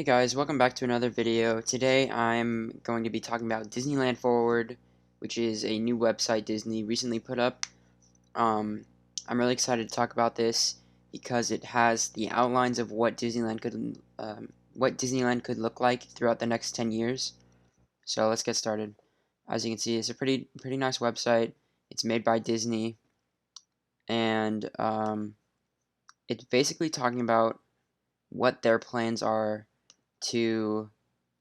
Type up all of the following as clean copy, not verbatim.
Hey guys, welcome back to another video. Today I'm going to be talking about Disneyland Forward, which is a new website Disney recently put up. I'm really excited to talk about this because it has the outlines of what Disneyland could look like throughout the next 10 years. So let's get started. As you can see, it's a pretty nice website. It's made by Disney, and it's basically talking about what their plans are to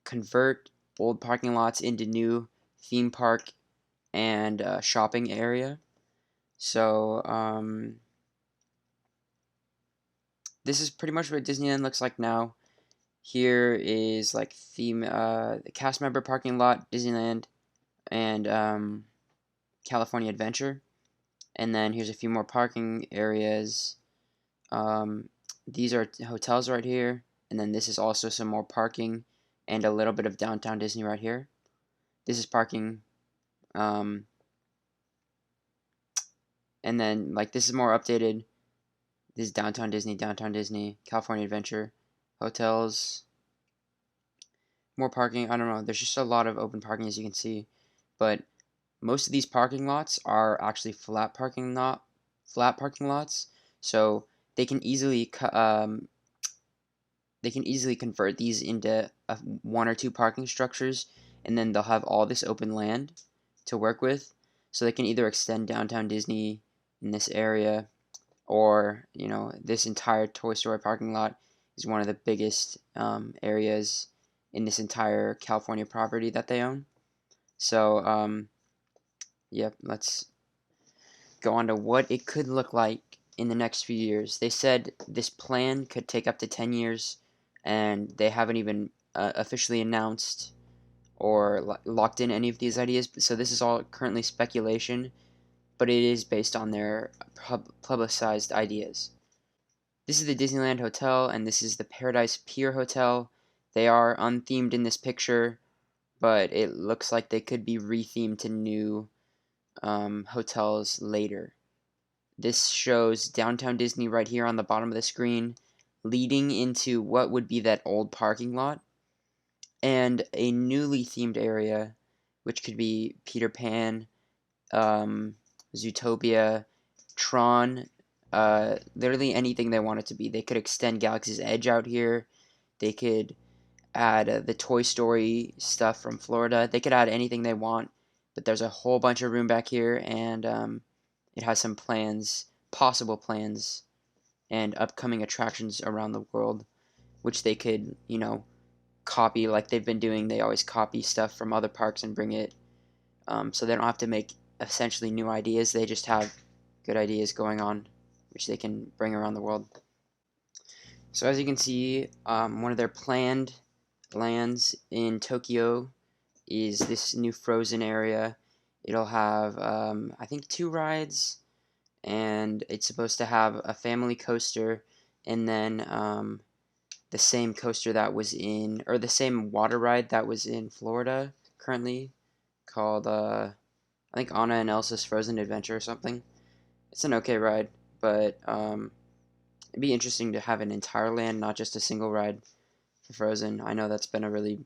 convert old parking lots into new theme park and shopping area. So this is pretty much what Disneyland looks like now. Here is like the cast member parking lot, Disneyland, and California Adventure. And then here's a few more parking areas. Um, these are hotels right here, and then this is also some more parking and a little bit of downtown Disney right here. This is parking. Um, and then like this is more updated. This is downtown Disney, California Adventure, hotels, more parking. I don't know. There's just a lot of open parking as you can see, but most of these parking lots are actually flat parking lots. So they can easily convert these into one or two parking structures, and then they'll have all this open land to work with. So they can either extend downtown Disney in this area, or this entire Toy Story parking lot is one of the biggest areas in this entire California property that they own. So yep, let's go on to what it could look like in the next few years. They said this plan could take up to 10 years, and they haven't even officially announced or locked in any of these ideas. So this is all currently speculation, but it is based on their publicized ideas. This is the Disneyland Hotel, and this is the Paradise Pier Hotel. They are unthemed in this picture, but it looks like they could be rethemed to new hotels later. This shows downtown Disney right here on the bottom of the screen, leading into what would be that old parking lot, and a newly themed area, which could be Peter Pan, Zootopia, Tron, literally anything they want it to be. They could extend Galaxy's Edge out here. They could add the Toy Story stuff from Florida. They could add anything they want, but there's a whole bunch of room back here, and it has some plans, possible plans, and upcoming attractions around the world, which they could, copy like they've been doing. They always copy stuff from other parks and bring it, so they don't have to make essentially new ideas. They just have good ideas going on, which they can bring around the world. So as you can see, one of their planned lands in Tokyo is this new Frozen area. It'll have, I think, two rides, and it's supposed to have a family coaster, and then the same coaster that was in, or the same water ride that was in Florida currently, called, I think, Anna and Elsa's Frozen Adventure or something. It's an okay ride, but it'd be interesting to have an entire land, not just a single ride for Frozen. I know that's been a really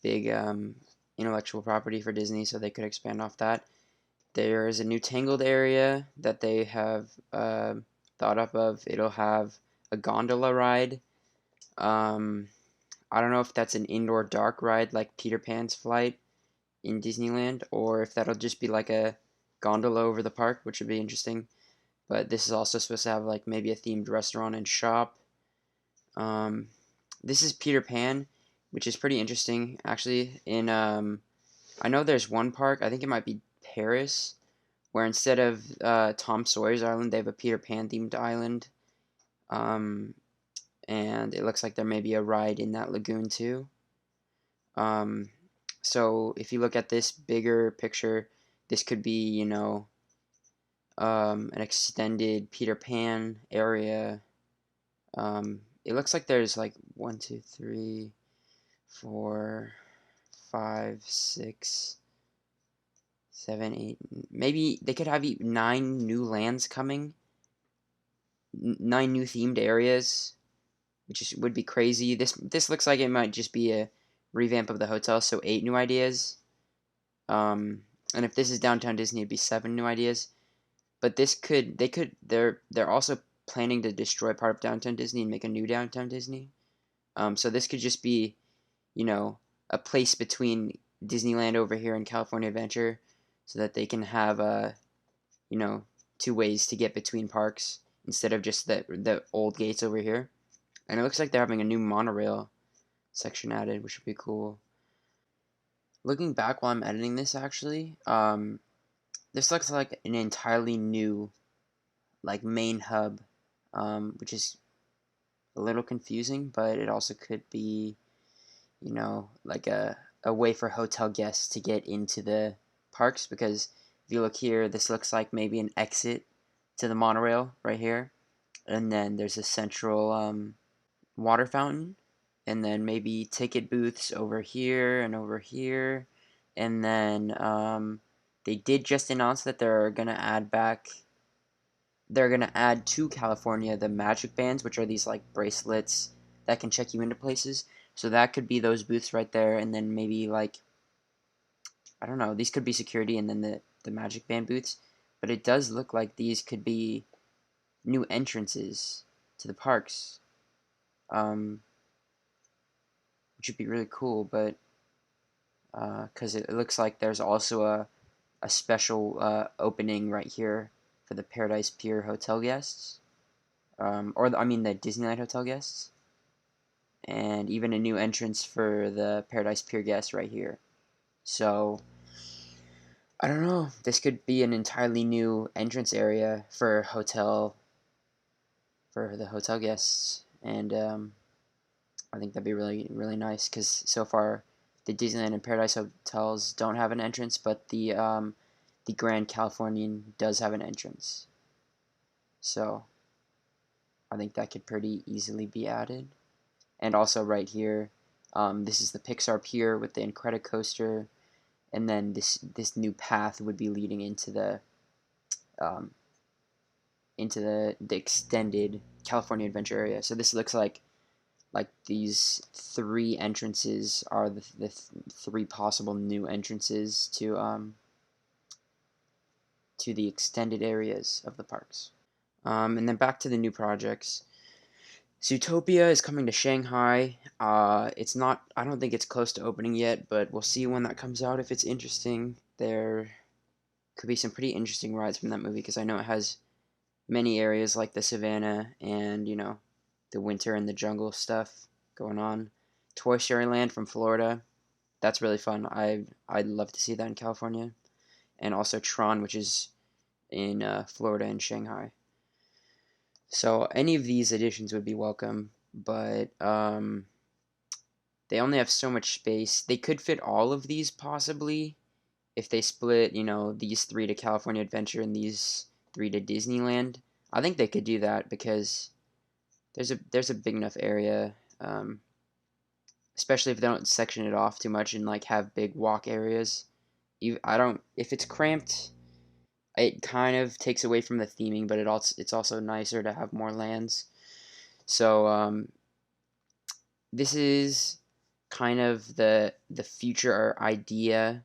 big intellectual property for Disney, so they could expand off that. There is a new Tangled area that they have thought up of. It'll have a gondola ride. I don't know if that's an indoor dark ride like Peter Pan's Flight in Disneyland, or if that'll just be like a gondola over the park, which would be interesting. But this is also supposed to have like maybe a themed restaurant and shop. Um, this is Peter Pan, which is pretty interesting actually. I know there's one park, I think it might be Paris, where instead of Tom Sawyer's Island, they have a Peter Pan themed island. Um, and it looks like there may be a ride in that lagoon too. Um, so if you look at this bigger picture, this could be, an extended Peter Pan area. It looks like there's like 1, 2, 3, 4, 5, 6, 7, 8. Maybe they could have 9 new lands coming, 9 new themed areas. which would be crazy. This looks like it might just be a revamp of the hotel, so 8 new ideas. And if this is Downtown Disney, it'd be 7 new ideas. But they're also planning to destroy part of Downtown Disney and make a new Downtown Disney. So this could just be, you know, a place between Disneyland over here and California Adventure, so that they can have you know, 2 ways to get between parks instead of just the old gates over here. And it looks like they're having a new monorail section added, which would be cool. Looking back while I'm editing this, actually, this looks like an entirely new, like, main hub, which is a little confusing, but it also could be, like a way for hotel guests to get into the parks, because if you look here, this looks like maybe an exit to the monorail right here, and then there's a central water fountain, and then maybe ticket booths over here and over here, and then they did just announce that they're gonna add to California the magic bands, which are these like bracelets that can check you into places. So that could be those booths right there, and then maybe like, I don't know, these could be security, and then the magic band booths. But it does look like these could be new entrances to the parks, um, which would be really cool. But because it looks like there's also a special opening right here for the Paradise Pier hotel guests, I mean the Disneyland hotel guests, and even a new entrance for the Paradise Pier guests right here. So I don't know. This could be an entirely new entrance area for the hotel guests, and I think that'd be really really nice, because so far the Disneyland and Paradise hotels don't have an entrance, but the Grand Californian does have an entrance. So I think that could pretty easily be added. And also right here, this is the Pixar Pier with the Incredicoaster, and then this new path would be leading um, into the extended California Adventure area. So this looks like these 3 entrances are the 3 possible new entrances to the extended areas of the parks. And then back to the new projects. Zootopia is coming to Shanghai. It's not. I don't think it's close to opening yet, but we'll see when that comes out if it's interesting. There could be some pretty interesting rides from that movie, because I know it has many areas like the savannah and the winter and the jungle stuff going on. Toy Story Land from Florida. That's really fun. I'd love to see that in California, and also Tron, which is in Florida and Shanghai. So any of these additions would be welcome, but they only have so much space. They could fit all of these possibly if they split, these 3 to California Adventure and these 3 to Disneyland. I think they could do that, because there's a big enough area, especially if they don't section it off too much and like have big walk areas. I don't If it's cramped, it kind of takes away from the theming, but it's also nicer to have more lands. So this is kind of the future idea.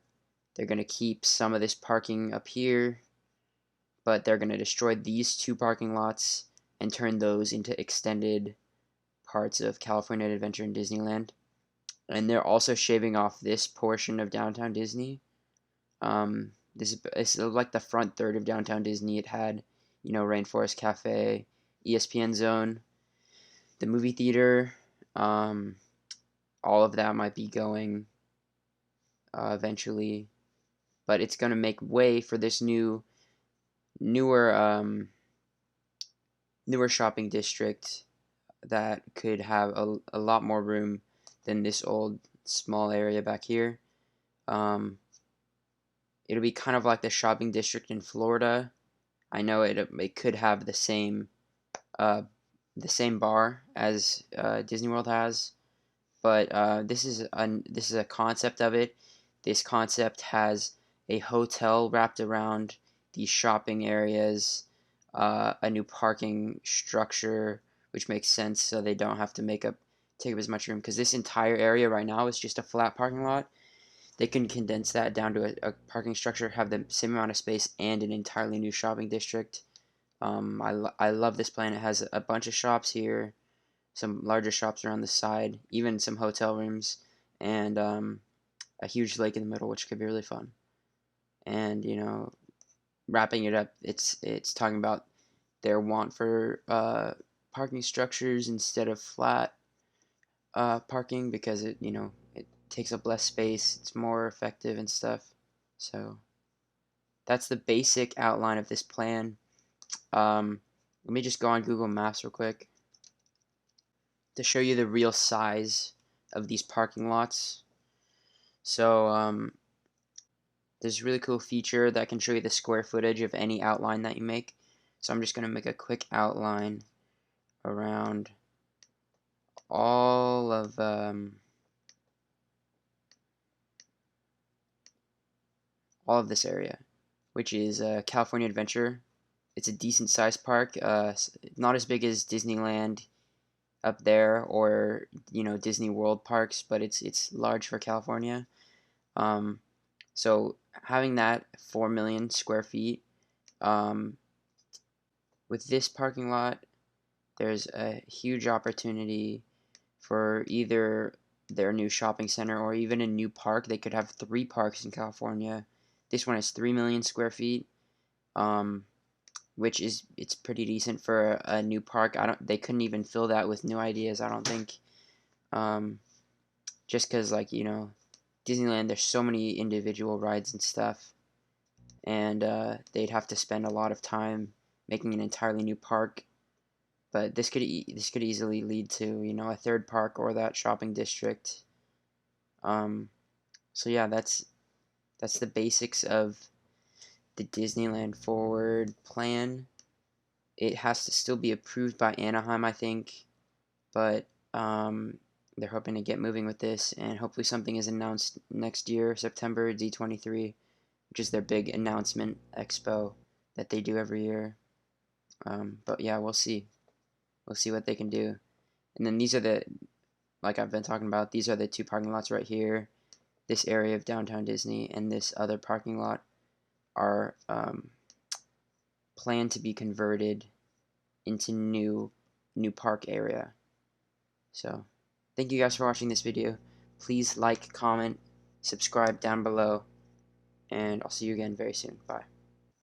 They're going to keep some of this parking up here, but they're going to destroy these 2 parking lots and turn those into extended parts of California Adventure and Disneyland. And they're also shaving off this portion of Downtown Disney. This is like the front third of Downtown Disney. It had, Rainforest Cafe, ESPN Zone, the movie theater. All of that might be going eventually, but it's going to make way for this newer newer shopping district that could have a lot more room than this old small area back here. It'll be kind of like the shopping district in Florida. I know it could have uh, the same bar as Disney World has, but this is a concept of it. This concept has a hotel wrapped around these shopping areas, a new parking structure which makes sense, so they don't have to take up as much room, because this entire area right now is just a flat parking lot. They can condense that down to a parking structure, have the same amount of space, and an entirely new shopping district. I love this plan. It has a bunch of shops here, some larger shops around the side, even some hotel rooms, and a huge lake in the middle, which could be really fun. And wrapping it up, it's talking about their want for parking structures instead of flat parking, because it takes up less space, it's more effective and stuff. So that's the basic outline of this plan. Let me just go on Google Maps real quick to show you the real size of these parking lots. So there's a really cool feature that can show you the square footage of any outline that you make. So I'm just going to make a quick outline around all of this area, which is California Adventure. It's a decent sized park, not as big as Disneyland up there, or Disney World parks, but it's large for California. So having that 4 million square feet, with this parking lot, there's a huge opportunity for either their new shopping center or even a new park. They could have 3 parks in California. This one is 3 million square feet, which it's pretty decent for a new park. They couldn't even fill that with new ideas, I don't think. Just because, like, Disneyland, there's so many individual rides and stuff, and they'd have to spend a lot of time making an entirely new park. But this could easily lead to a third park or that shopping district. So yeah, that's the basics of the Disneyland Forward plan. It has to still be approved by Anaheim, I think, but they're hoping to get moving with this, and hopefully something is announced next year, September, D23, which is their big announcement expo that they do every year. But yeah, we'll see. We'll see what they can do. And then these are like I've been talking about, these are the 2 parking lots right here. This area of downtown Disney and this other parking lot are planned to be converted into new park area. So thank you guys for watching this video. Please like, comment, subscribe down below, and I'll see you again very soon. Bye.